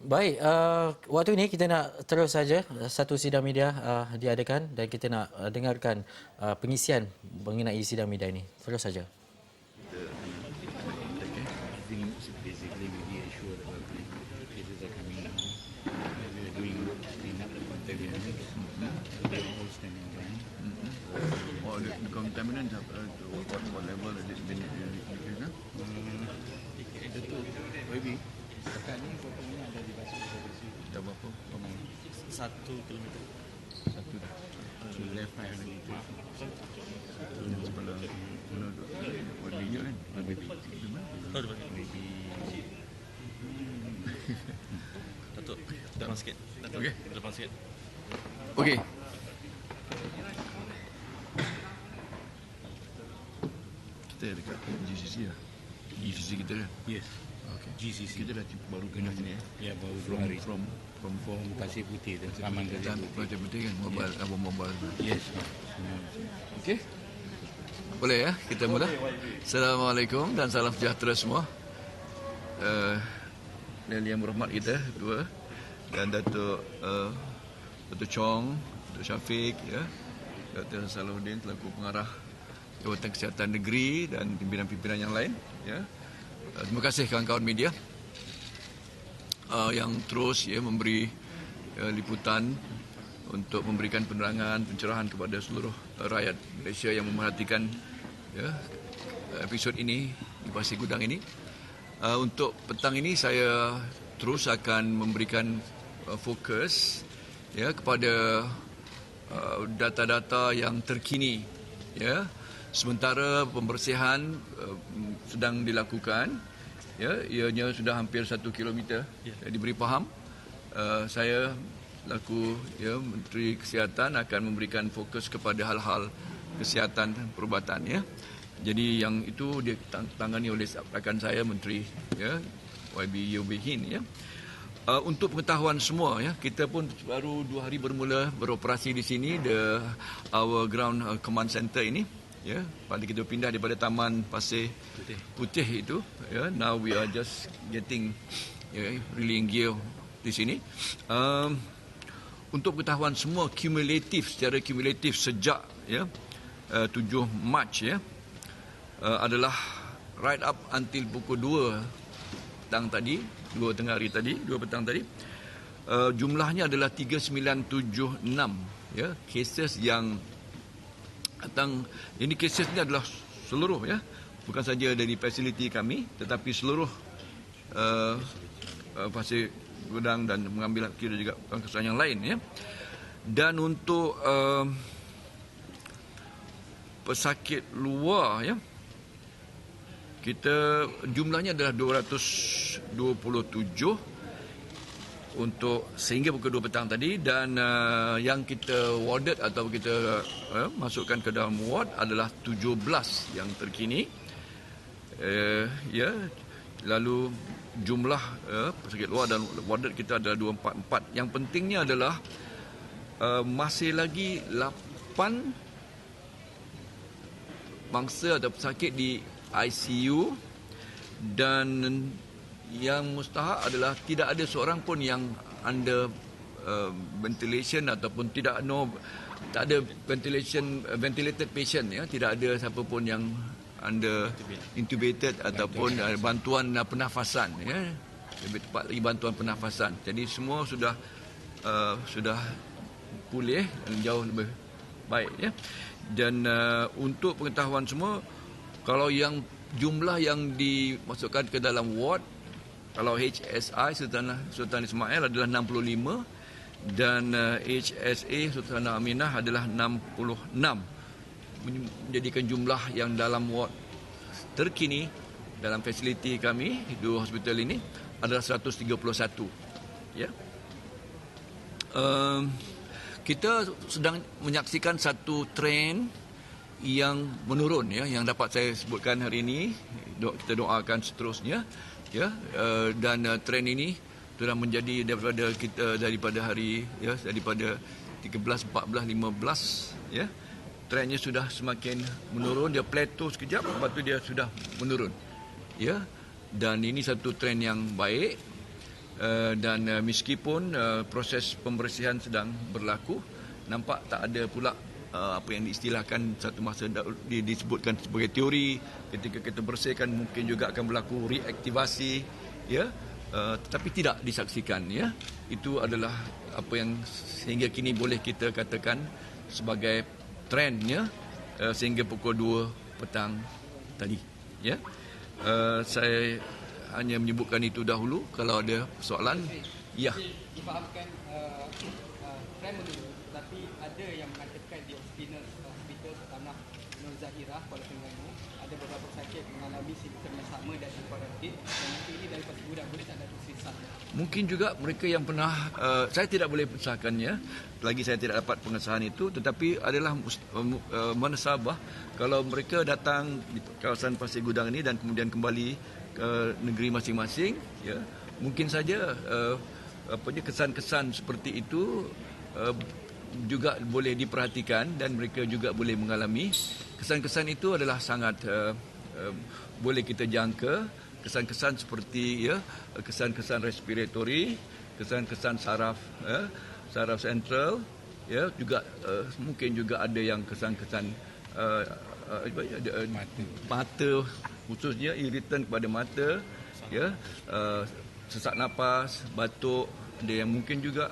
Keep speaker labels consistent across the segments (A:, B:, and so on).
A: Baik, waktu ini kita nak terus saja satu sidang media diadakan dan kita nak dengarkan pengisian mengenai sidang media ini. Terus saja.
B: Kita akan contact I think basically we reassure that cases are coming down. We are doing clean up the contaminants. They are all standing down.
C: Oh, the contaminants, what level has it been increased?
B: Itu maybe sekarang ni fotonya ada di bawah supervisi.
C: Dah berapa?
B: 1 kilometer.
C: Satu dah.
B: To the left 500 meters.
C: Sebelah mana tu? Wadihnya kan?
B: Maybe.
D: Maybe. Datuk, depan sikit. Datuk,
C: Okey.
D: depan sikit.
C: Okey. Kita dekat GCC lah. GCC kita kan?
B: Yes.
C: Okey.
B: GCC.
C: Kita dah baru kena sini ya?
B: Ya, baru 2 hari.
C: From
B: Pasir Putih dan Taman
C: Kita
B: Pasir Putih.
C: Pasir Putih kan? Mobile.
B: Yes.
C: Okey. Boleh ya? Kita mula. Assalamualaikum dan salam sejahtera semua. Dan yang berhormat kita dua dan Datuk Datuk Chong, Datuk Syafiq ya. Dr. Salahuddin selaku pengarah Jabatan Kesihatan Negeri dan pimpinan-pimpinan yang lain ya. Terima kasih kawan-kawan media yang terus ya memberi liputan untuk memberikan penerangan, pencerahan kepada seluruh rakyat Malaysia yang memerhatikan ya, episod ini di Pasir Gudang ini. Untuk petang ini saya terus akan memberikan fokus ya kepada data-data yang terkini ya. Sementara pembersihan sedang dilakukan ya, ianya sudah hampir 1 kilometer diberi faham. Saya laku ya Menteri Kesihatan akan memberikan fokus kepada hal-hal kesihatan dan perubatan ya. Jadi yang itu ditangani oleh rakan saya Menteri ya YB Yobehin ya. Untuk pengetahuan semua ya, kita pun baru 2 hari bermula beroperasi di sini our ground command center ini ya. Pada kita pindah daripada Taman Pasir Putih itu ya. Now we are just getting really in gear di sini. Untuk pengetahuan semua secara kumulatif sejak ya 7 Mac ya adalah right up until pukul 2 petang tadi, 2 tengah hari tadi, 2 petang tadi, jumlahnya adalah 3976 ya cases yang datang. Ini cases ni adalah seluruh ya, bukan saja dari fasiliti kami tetapi seluruh Pasir Gudang dan mengambil kira juga kesalahan yang lain ya. Dan untuk pesakit luar ya, kita jumlahnya adalah 227 untuk sehingga pukul 2 petang tadi. Dan yang kita warded atau kita masukkan ke dalam ward adalah 17 yang terkini ya. Lalu jumlah pesakit luar dan warded kita adalah 244. Yang pentingnya adalah masih lagi 8 bangsa atau pesakit di ICU dan yang mustahak adalah tidak ada seorang pun yang under ventilation ataupun tak ada ventilated patient ya, tidak ada siapa pun yang under intubated ataupun bantuan pernafasan ya, lebih tepat lagi bantuan pernafasan. Jadi semua sudah pulih dan jauh lebih baik ya. Dan untuk pengetahuan semua, kalau yang jumlah yang dimasukkan ke dalam ward, kalau HSI Sultan Ismail adalah 65 dan HSA Sultan Aminah adalah 66, menjadikan jumlah yang dalam ward terkini dalam fasiliti kami dua hospital ini adalah 131 ya. Kita sedang menyaksikan satu trend yang menurun ya, yang dapat saya sebutkan hari ini. Kita doakan seterusnya ya. Dan trend ini telah menjadi daripada hari ya, daripada 13, 14, 15 ya. Trendnya sudah semakin menurun, dia plateau sekejap, lepas tu dia sudah menurun ya. Dan ini satu trend yang baik Dan meskipun proses pembersihan sedang berlaku, nampak tak ada pula apa yang diistilahkan satu masa disebutkan sebagai teori, ketika kita bersihkan mungkin juga akan berlaku reaktivasi, ya, tetapi tidak disaksikan, ya. Itu adalah apa yang sehingga kini boleh kita katakan sebagai trend, ya, sehingga pukul 2 petang tadi, ya. Saya hanya menyebutkan itu dahulu. Kalau ada soalan, ya.
E: Difahamkan trend menurun, tapi ada yang mengatakan di hospital Tanah Nur Zahirah Kuala Terengganu ada beberapa pesakit mengalami simptom yang sama dan kuarantin, dan mungkin ini dari pasti budak boleh tak ada sisah.
C: Mungkin juga mereka yang pernah, saya tidak boleh pesahkannya, lagi saya tidak dapat pengesahan itu, tetapi adalah munasabah kalau mereka datang di kawasan Pasir Gudang ini dan kemudian kembali ke negeri masing-masing, ya, mungkin saja kesan-kesan seperti itu juga boleh diperhatikan dan mereka juga boleh mengalami. Kesan-kesan itu adalah sangat boleh kita jangka. Kesan-kesan seperti, ya, kesan-kesan respiratory, kesan-kesan saraf, saraf sentral, ya, juga mungkin juga ada yang kesan-kesan mata, khususnya iritan kepada mata, ya, sesak napas, batuk, ada yang mungkin juga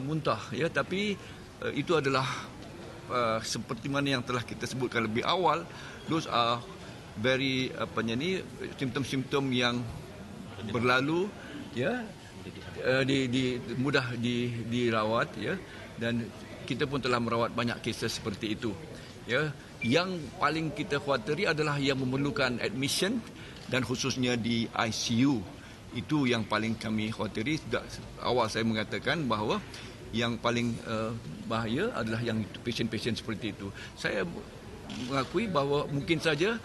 C: muntah, ya, tapi itu adalah seperti mana yang telah kita sebutkan lebih awal, those are very simptom-simptom yang berlalu, ya, mudah dirawat, ya, dan kita pun telah merawat banyak kes seperti itu, ya. Yang paling kita khawatiri adalah yang memerlukan admission dan khususnya di ICU. Itu yang paling kami khawatiri. Sejak awal saya mengatakan bahawa yang paling bahaya adalah yang pasien-pasien seperti itu. Saya mengakui bahawa mungkin saja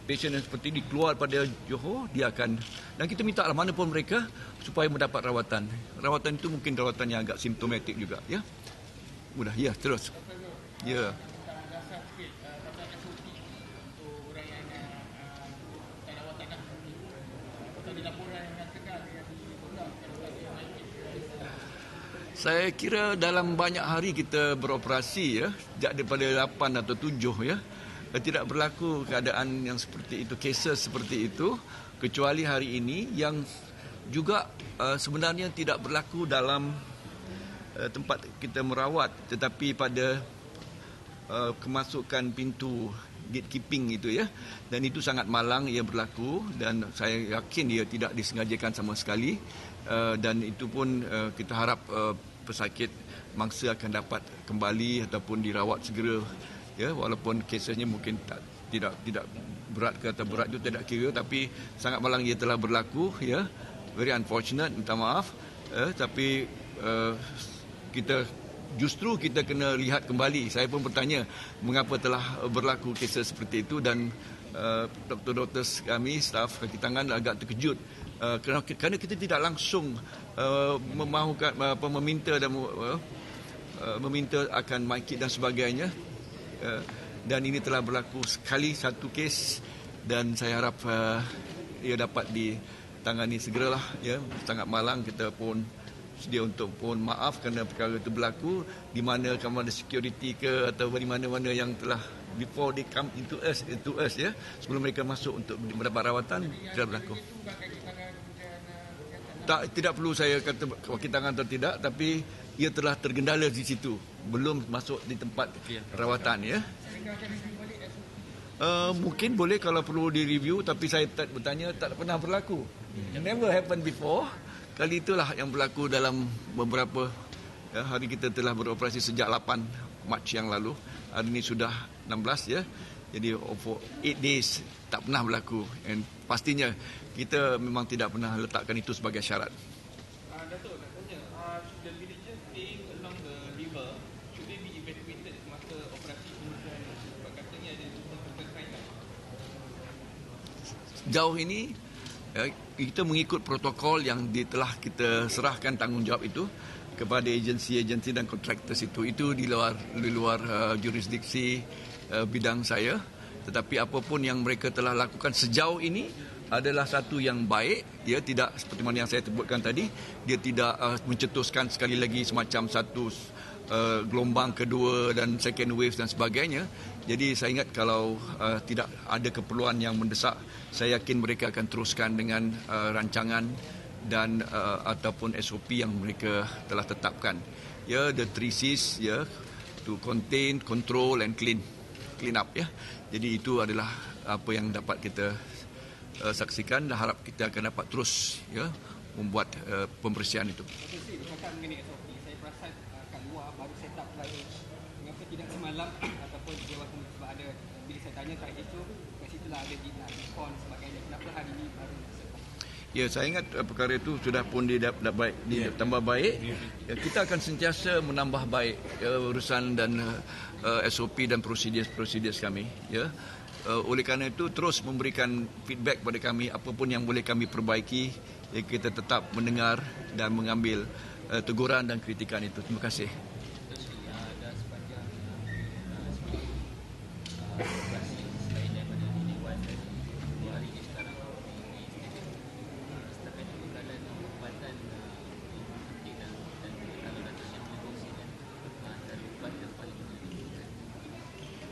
C: pasien yang seperti ini keluar pada Johor, dia akan, dan kita minta lah mana pun mereka supaya mendapat rawatan. Rawatan itu mungkin rawatan yang agak simptomatik juga, ya. Mudah, ya, terus. Ya. Saya kira dalam banyak hari kita beroperasi, ya, sejak daripada 8 atau 7, ya, tidak berlaku keadaan yang seperti itu, cases seperti itu, kecuali hari ini yang juga sebenarnya tidak berlaku dalam tempat kita merawat, tetapi pada kemasukan pintu gatekeeping itu, ya, dan itu sangat malang ia berlaku dan saya yakin ia tidak disengajakan sama sekali, dan itu pun kita harap pesakit mangsa akan dapat kembali ataupun dirawat segera, ya, walaupun kesesnya mungkin tidak berat ke atau berat itu tidak kira, tapi sangat malang ia telah berlaku, ya, very unfortunate, minta maaf, tapi kita kena lihat kembali. Saya pun bertanya mengapa telah berlaku kes seperti itu, dan doktor-doktor kami, staf kaki tangan agak terkejut kerana kita tidak langsung memahukan meminta dan meminta akan mic dan sebagainya, dan ini telah berlaku sekali satu kes, dan saya harap ia dapat ditangani segeralah, ya. Sangat malang, kita pun sedia untuk mohon maaf kerana perkara itu berlaku di mana kamu ada security ke atau di mana-mana yang telah before they come into us, ya, sebelum mereka masuk untuk mendapat rawatan, tidak berlaku. Tidak perlu saya kata kaki tangan atau tidak, tapi ia telah tergendala di situ, belum masuk di tempat rawatan, ya. Mungkin boleh kalau perlu direview, tapi saya bertanya tak pernah berlaku. Never happened before. Kali itulah yang berlaku dalam beberapa hari kita telah beroperasi sejak 8 Mac yang lalu. Hari ini sudah 16, ya. Jadi for 8 days tak pernah berlaku. Dan pastinya kita memang tidak pernah letakkan itu sebagai syarat.
E: Datuk, nak tanya, the villagers staying along the river, should they be evacuated semasa operasi pembersihan? Sebab katanya ada perkaitan.
C: Sejauh ini, ya, kita mengikut protokol yang telah kita serahkan tanggungjawab itu kepada agensi-agensi dan kontraktor itu. Itu di luar jurisdiksi bidang saya. Tetapi apapun yang mereka telah lakukan sejauh ini adalah satu yang baik, ya, tidak seperti mana yang saya sebutkan tadi, dia tidak mencetuskan sekali lagi semacam satu gelombang kedua dan second wave dan sebagainya. Jadi saya ingat kalau tidak ada keperluan yang mendesak, saya yakin mereka akan teruskan dengan rancangan dan ataupun SOP yang mereka telah tetapkan. Ya, the 3 C's, ya, to contain, control and clean up, ya. Jadi itu adalah apa yang dapat kita saksikan dan harap kita akan dapat terus, ya, membuat pembersihan itu.
E: Okey, bercakap mengenai SOP, saya perasan kat luar baru set up baik. Mengapa tidak semalam ataupun dia waktu sebab ada bila saya tanya tak isu, kat situlah ada diskon sebagainya. Kenapa hari ini baru set up?
C: Ya, saya ingat perkara itu sudah pun ditambah baik. Ya, kita akan sentiasa menambah baik urusan dan SOP dan prosedur kami. Ya. Oleh kerana itu terus memberikan feedback kepada kami, apapun yang boleh kami perbaiki, ya, kita tetap mendengar dan mengambil teguran dan kritikan itu. Terima kasih.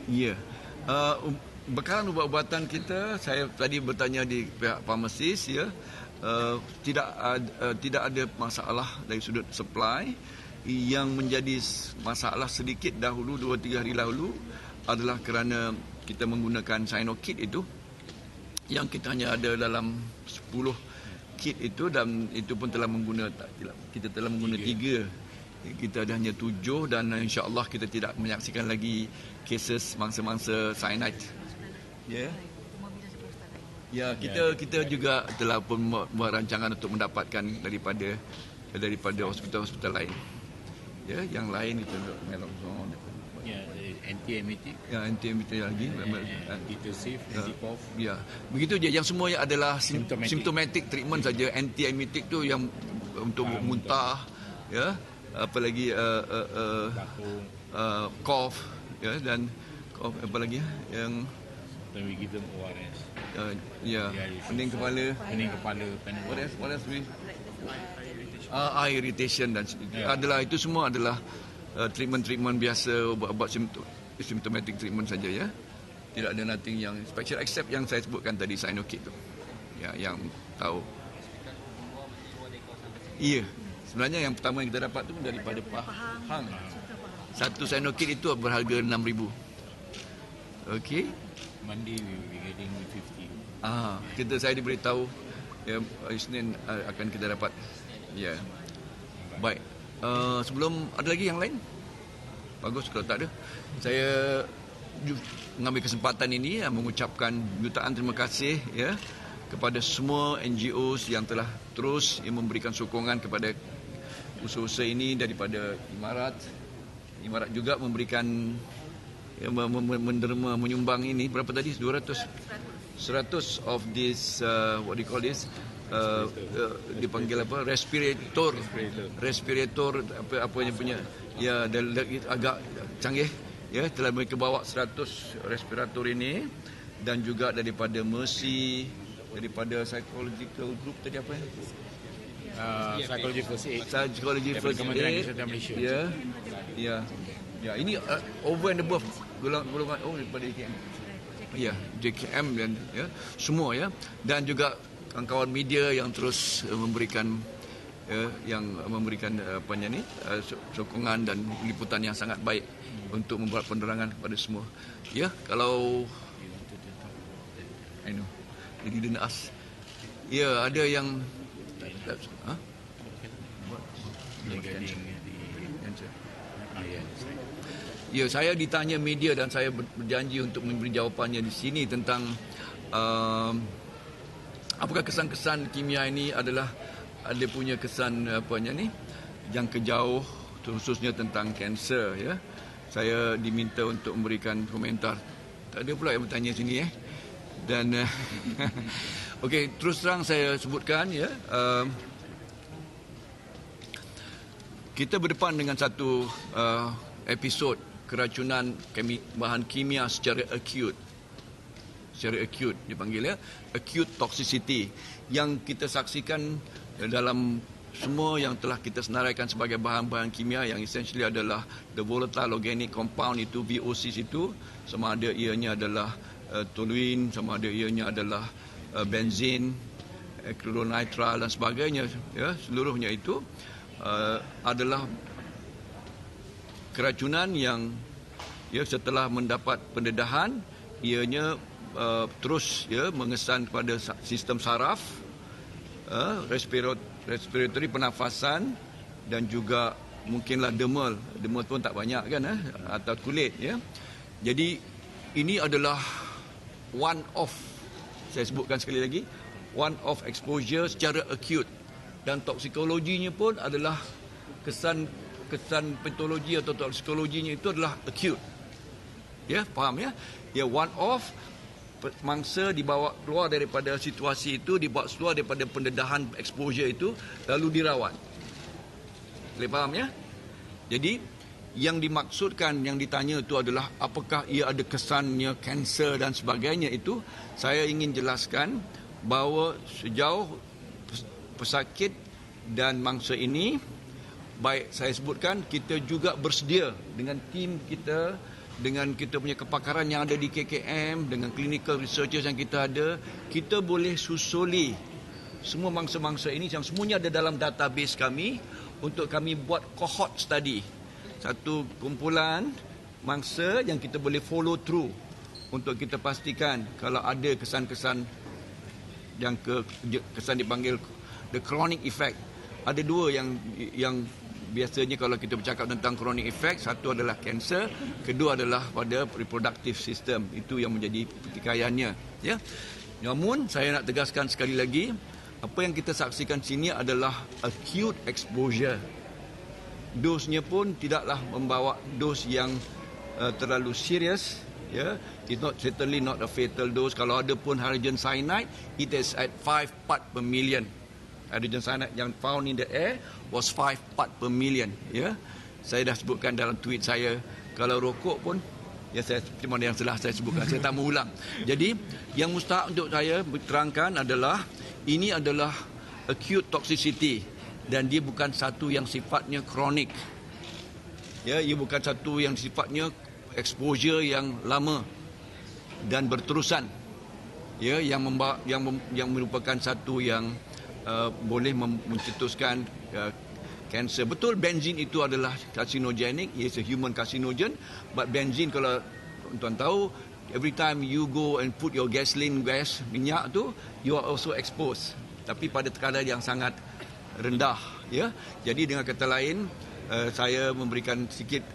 C: Ya. Bekalan ubat-ubatan kita, saya tadi bertanya di pihak farmasis, ya, tidak ada masalah dari sudut supply. Yang menjadi masalah sedikit dahulu 2-3 hari lalu adalah kerana kita menggunakan Sinokit itu, yang kita hanya ada dalam 10 kit itu, dan itu pun kita telah menggunakan 3. Kita ada hanya 7 dan insya-Allah kita tidak menyaksikan lagi cases mangsa-mangsa cyanide. Ya. Ya, kita juga telah pun buat rancangan untuk mendapatkan daripada hospital-hospital lain. Ya, yang lain itu naloxone.
B: Ya, anti-emetic.
C: Ya, anti-emetic lagi.
B: Anti-tussif, anti-cough.
C: Ya, begitu je. Yang semua adalah
B: Symptomatic.
C: symptomatic treatment saja. Anti-emetic tu yang untuk muntah, ya. Apa lagi
B: Batuk.
C: cough, ya, dan cough apa lagi yang
B: Then we give them ORS.
C: ya, pening kepala.
B: Pening kepala, Panadol.
C: What else we? Eye irritation dan adalah itu semua adalah treatment biasa, ubat-ubat symptomatic treatment saja, ya. Tidak ada nothing yang special except yang saya sebutkan tadi, Sinokit tu. Ya, yang tahu. Iya. Sebenarnya yang pertama yang kita dapat tu daripada Pahang. Satu Sinokit itu berharga 6,000. Okey.
B: Monday we will be getting 50.
C: Saya diberitahu, ya, Isnin akan kita dapat. Ya. Baik. Sebelum ada lagi yang lain? Bagus kalau tak ada. Saya mengambil kesempatan ini mengucapkan jutaan terima kasih, ya, kepada semua NGOs yang telah terus memberikan sokongan kepada usaha-usaha ini daripada Imarat. Imarat juga memberikan, ya, menderma menyumbang ini berapa tadi, 100 of this what do you call this, dipanggil apa, respirator apa yang punya, ya, agak canggih, ya, telah mereka bawa 100 respirator ini, dan juga daripada Mercy, daripada psychological group tadi apa ya,
B: Psychology first aid.
C: Psychology
B: Daripada
C: first
B: Kementerian
C: aid,
B: Kesihatan Malaysia.
C: ya, ini over and above golongan daripada JKM. Ya, JKM dan, ya, semua, ya, dan juga kawan-kawan media yang terus memberikan, sokongan dan liputan yang sangat baik untuk membuat penerangan kepada semua. Ya, kalau I know, they didn't ask. Ya, ada yang Ya, saya ditanya media dan saya berjanji untuk memberi jawapannya di sini tentang apakah kesan-kesan kimia ini adalah ada punya kesan yang kejauh, khususnya tentang kanser, ya. Saya diminta untuk memberikan komentar. Tak ada pula yang bertanya sini, dan okey, terus terang saya sebutkan, ya, kita berdepan dengan satu episod keracunan bahan kimia secara akut. secara acute, dipanggil acute toxicity, yang kita saksikan dalam semua yang telah kita senaraikan sebagai bahan-bahan kimia yang essentially adalah the volatile organic compound itu, VOCs itu, sama ada ianya adalah toluene, sama ada ianya adalah benzin, acrylonitrile dan sebagainya, ya, seluruhnya itu adalah keracunan yang setelah mendapat pendedahan ianya terus mengesan kepada sistem saraf, respiratory pernafasan dan juga mungkinlah dermal pun tak banyak kan, atau kulit, ya. Jadi ini adalah one off, saya sebutkan sekali lagi, one off exposure secara acute, dan toksikologinya pun adalah kesan patologi atau toksikologinya itu adalah acute. Ya, faham ya? Ya, one off, mangsa dibawa keluar daripada situasi itu, dibawa keluar daripada pendedahan exposure itu, lalu dirawat. Boleh faham ya? Jadi yang dimaksudkan, yang ditanya itu adalah apakah ia ada kesannya kanser dan sebagainya itu, saya ingin jelaskan bahawa sejauh pesakit dan mangsa ini, baik saya sebutkan, kita juga bersedia dengan tim kita, dengan kita punya kepakaran yang ada di KKM, dengan clinical researchers yang kita ada, kita boleh susuli semua mangsa-mangsa ini yang semuanya ada dalam database kami untuk kami buat cohort study. Satu kumpulan mangsa yang kita boleh follow through untuk kita pastikan kalau ada kesan-kesan yang kesan dipanggil the chronic effect. Ada dua yang biasanya kalau kita bercakap tentang chronic effect, satu adalah kanser, kedua adalah pada reproductive system. Itu yang menjadi pertikaiannya, ya. Namun saya nak tegaskan sekali lagi, apa yang kita saksikan sini adalah acute exposure. Dosnya pun tidaklah membawa dos yang terlalu serius, ya. It's not, certainly not a fatal dose. Kalau ada pun hydrogen cyanide, it is at 5 part per million. Hydrogen cyanide yang found in the air was 5 part per million, ya. Saya dah sebutkan dalam tweet saya, kalau rokok pun, ya, saya seperti mana yang telah saya sebutkan, saya tak mengulang. Jadi yang mustahak untuk saya terangkan adalah ini adalah acute toxicity dan dia bukan satu yang sifatnya kronik. Ya, ia bukan satu yang sifatnya exposure yang lama dan berterusan. Ya, yang merupakan satu yang boleh mencetuskan kanser. Betul, benzin itu adalah carcinogenic, it's a human carcinogen, but benzin, kalau tuan tahu, every time you go and put your gasoline gas, minyak tu, you are also exposed, tapi pada kadar yang sangat rendah, ya. Jadi dengan kata lain, saya memberikan sedikit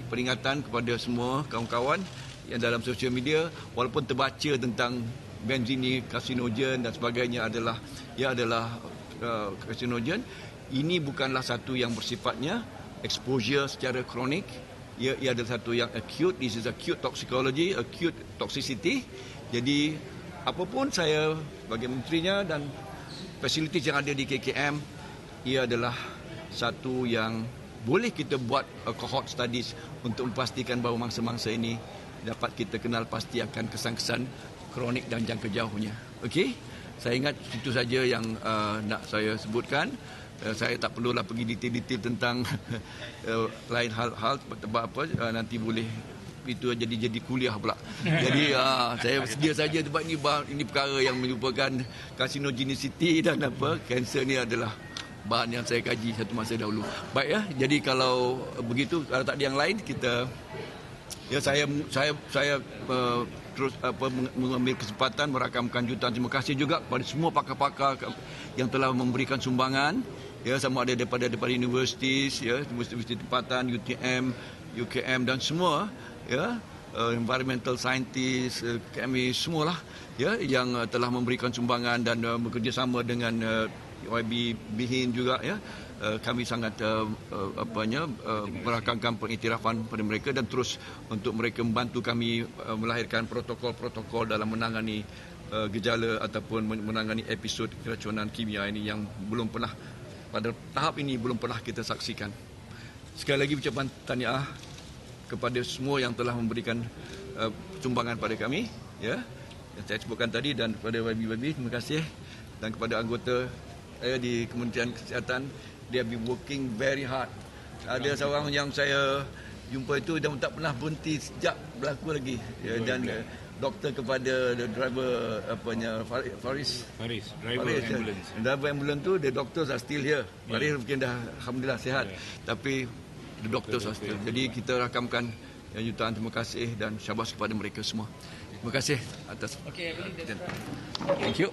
C: peringatan kepada semua kawan-kawan yang dalam sosial media, walaupun terbaca tentang benzin ni karsinogen dan sebagainya adalah karsinogen, ini bukanlah satu yang bersifatnya exposure secara kronik. Ia adalah satu yang acute. This is acute toxicology, acute toxicity. Jadi apapun saya sebagai menterinya dan facilities yang ada di KKM, ia adalah satu yang boleh kita buat cohort studies untuk memastikan bahawa mangsa-mangsa ini dapat kita kenal pasti akan kesan-kesan kronik dan jangka jauhnya. Okey? Saya ingat itu saja yang nak saya sebutkan. Saya tak perlulah pergi detail-detail tentang lain hal-hal sebab apa, nanti boleh itu jadi kuliah pula. Jadi saya sedia saja sebab ini perkara yang merupakan carcinogenicity dan kanser ni adalah bahan yang saya kaji satu masa dahulu. Baik, ya. Jadi kalau begitu, kalau tak ada yang lain, kita, ya, saya terus mengambil kesempatan merakamkan jutaan terima kasih juga kepada semua pakar-pakar yang telah memberikan sumbangan, ya, sama ada daripada universities, ya, universiti tempatan, UTM, UKM dan semua, ya, environmental scientist, chemist, semualah, ya, yang telah memberikan sumbangan dan bekerjasama dengan YB Bihin juga, ya. Kami sangat merakamkan pengiktirafan pada mereka dan terus untuk mereka membantu kami melahirkan protokol-protokol dalam menangani gejala ataupun menangani episod keracunan kimia ini yang belum pernah, pada tahap ini belum pernah kita saksikan. Sekali lagi ucapan tahniah kepada semua yang telah memberikan sumbangan pada kami, ya. yang saya sebutkan tadi, dan kepada YB terima kasih, dan kepada anggota saya di Kementerian Kesihatan, they have been working very hard. Ada seorang yang saya jumpa itu dia tak pernah berhenti sejak berlaku lagi, dan doktor kepada the driver Faris,
B: driver ambulance.
C: driver ambulance tu, the doctors are still here. Faris mungkin dah alhamdulillah sihat, tapi the doctors are still. Jadi kita rakamkan jutaan terima kasih dan syabas kepada mereka semua. Terima kasih atas.
E: Okay, I believe that's right.
C: Thank you.